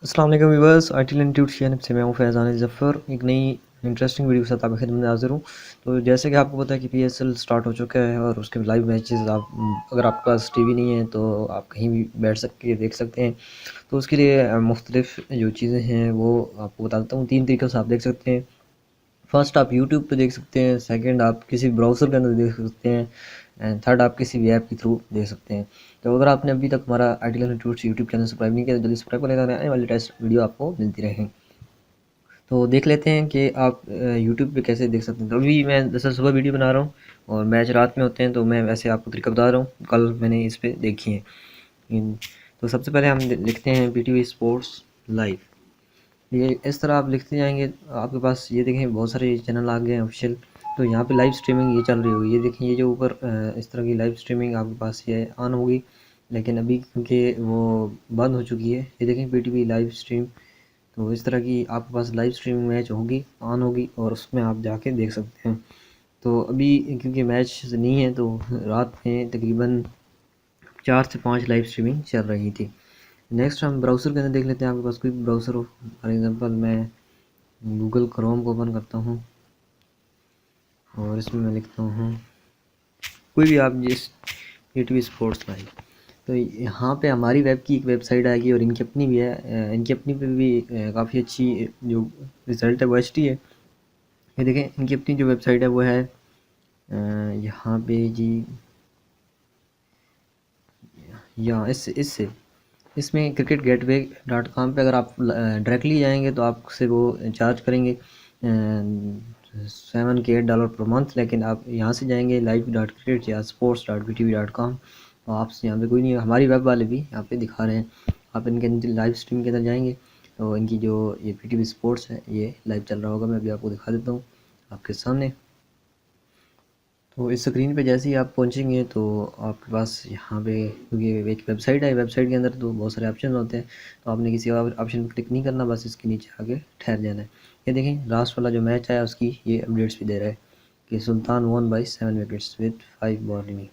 अस्सलाम वालेकुम viewers, IT institute channel से मैं हूं फैज़ान ज़फ़र। एक नई इंटरेस्टिंग वीडियो के साथ आपकी खिदमत में हाज़िर हूं। तो जैसे कि आपको पता है कि पीएसएल स्टार्ट हो चुका है और उसके लाइव मैचेस आप अगर आपके पास टीवी नहीं है तो आप कहीं भी बैठ के देख सकते हैं। तो उसके लिए मुख्तलिफ जो चीज़ें हैं वो आपको बता देता हूँ। 3 तरीक़ों से आप देख सकते हैं। फर्स्ट आप यूट्यूब पे देख सकते हैं, सेकंड आप किसी ब्राउज़र के अंदर देख सकते हैं, एंड थर्ड आप किसी भी ऐप के थ्रू देख सकते हैं। तो अगर आपने अभी तक हमारा IT learning tuts YouTube channel subscribe नहीं किया तो जल्दी सब्सक्राइब कर लेना, आने वाली टेस्ट वीडियो आपको मिलती रहें। तो देख लेते हैं कि आप यूट्यूब पे कैसे देख सकते हैं। तो अभी मैं दरअसल सुबह वीडियो बना रहा हूँ और मैच रात में होते हैं, तो मैं वैसे आपको तरीका बता रहा हूँ, कल मैंने इस पर देखी है। तो सबसे पहले हम लिखते हैं पीटीवी स्पोर्ट्स लाइव। ये इस तरह आप लिखते जाएंगे, आपके पास ये देखें बहुत सारे चैनल आ गए हैं ऑफिशियल। तो यहाँ पे लाइव स्ट्रीमिंग ये चल रही होगी, ये देखें, ये जो ऊपर इस तरह की लाइव स्ट्रीमिंग आपके पास ये ऑन होगी, लेकिन अभी क्योंकि वो बंद हो चुकी है। ये देखें पीटीवी लाइव स्ट्रीम। तो इस तरह की आपके पास लाइव स्ट्रीमिंग मैच होगी, ऑन होगी, और उसमें आप जाके देख सकते हैं। तो अभी क्योंकि मैच नहीं है तो रात में तकरीबन 4 से 5 लाइव स्ट्रीमिंग चल रही थी। नेक्स्ट हम ब्राउज़र के अंदर देख लेते हैं, आपके पास कोई ब्राउज़र हो। फॉर एग्ज़ाम्पल मैं गूगल क्रोम को ओपन करता हूँ और इसमें मैं लिखता हूँ कोई भी आप जिस पीटीवी स्पोर्ट्स लाइव। तो यहाँ पे हमारी वेब की एक वेबसाइट आएगी और इनकी अपनी भी है। इनकी अपनी पे भी काफ़ी अच्छी जो रिज़ल्ट है वो एचडी है। ये देखें, इनकी अपनी जो वेबसाइट है वो है यहाँ पे जी, यहाँ इससे इसमें क्रिकेट गेटवे .com पे अगर आप डायरेक्टली जाएंगे तो आपसे वो चार्ज करेंगे $7 पर मंथ। लेकिन आप यहाँ से जाएंगे live.cricket या sports.btv.com, तो आपसे यहाँ पे कोई नहीं है। हमारी वेब वाले भी यहाँ पे दिखा रहे हैं। आप इनके लाइव स्ट्रीम के अंदर जाएंगे तो इनकी जो ये पीटीवी स्पोर्ट्स है ये लाइव चल रहा होगा। मैं अभी आपको दिखा देता हूँ आपके सामने। तो इस स्क्रीन पे जैसे ही आप पहुंचेंगे तो आपके पास यहाँ पे, क्योंकि एक वेबसाइट है, वेबसाइट के अंदर तो बहुत सारे ऑप्शन होते हैं, तो आपने किसी और ऑप्शन पर क्लिक नहीं करना, बस इसके नीचे आगे ठहर जाना है। ये देखें लास्ट वाला जो मैच आया उसकी ये अपडेट्स भी दे रहा है कि Sultan won by 7 wickets with 5 bowling.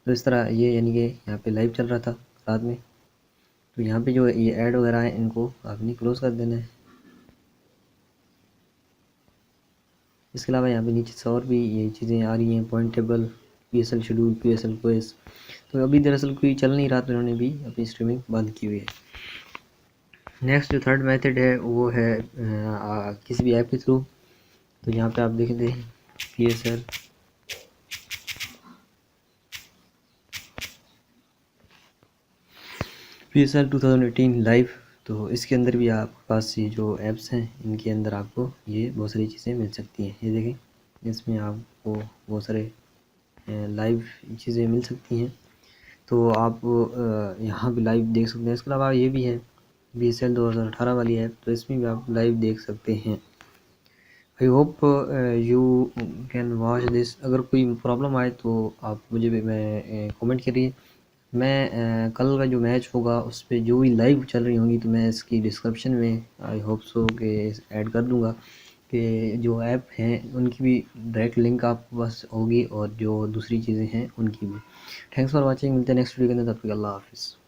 तो इस तरह ये यानी कि यहाँ पे लाइव चल रहा था रात में। तो यहाँ पे जो ये ऐड वगैरह है इनको आपने क्लोज़ कर देना है। इसके अलावा यहाँ पे नीचे से और भी ये चीज़ें आ रही हैं, point table, PSL schedule, PSL quiz. तो अभी दरअसल कोई चल नहीं रहा तो इन्होंने भी अपनी स्ट्रीमिंग बंद की हुई है। नेक्स्ट जो थर्ड मेथड है वो है किसी भी ऐप के थ्रू। तो यहाँ पे आप देख लें पी एस एल 2018 लाइव। तो इसके अंदर भी आपके पास ये जो ऐप्स हैं इनके अंदर आपको ये बहुत सारी चीज़ें मिल सकती हैं। ये देखें, इसमें आपको बहुत सारे लाइव चीज़ें मिल सकती हैं। तो आप यहाँ भी लाइव देख सकते हैं। इसके अलावा ये भी है BSL 2018 वाली ऐप, तो इसमें भी आप लाइव देख सकते हैं। I hope you can watch this. अगर कोई प्रॉब्लम आए तो आप मुझे भी मैं कमेंट करिए। मैं कल का जो मैच होगा उस पर जो भी लाइव चल रही होंगी तो मैं इसकी डिस्क्रिप्शन में आई होप सो के ऐड कर दूँगा कि जो ऐप हैं उनकी भी डायरेक्ट लिंक आपके पास होगी और जो दूसरी चीज़ें हैं उनकी भी। Thanks for watching. मिलते हैं नेक्स्ट वीडियो के अंदर, तब तक अल्लाह हाफिज़।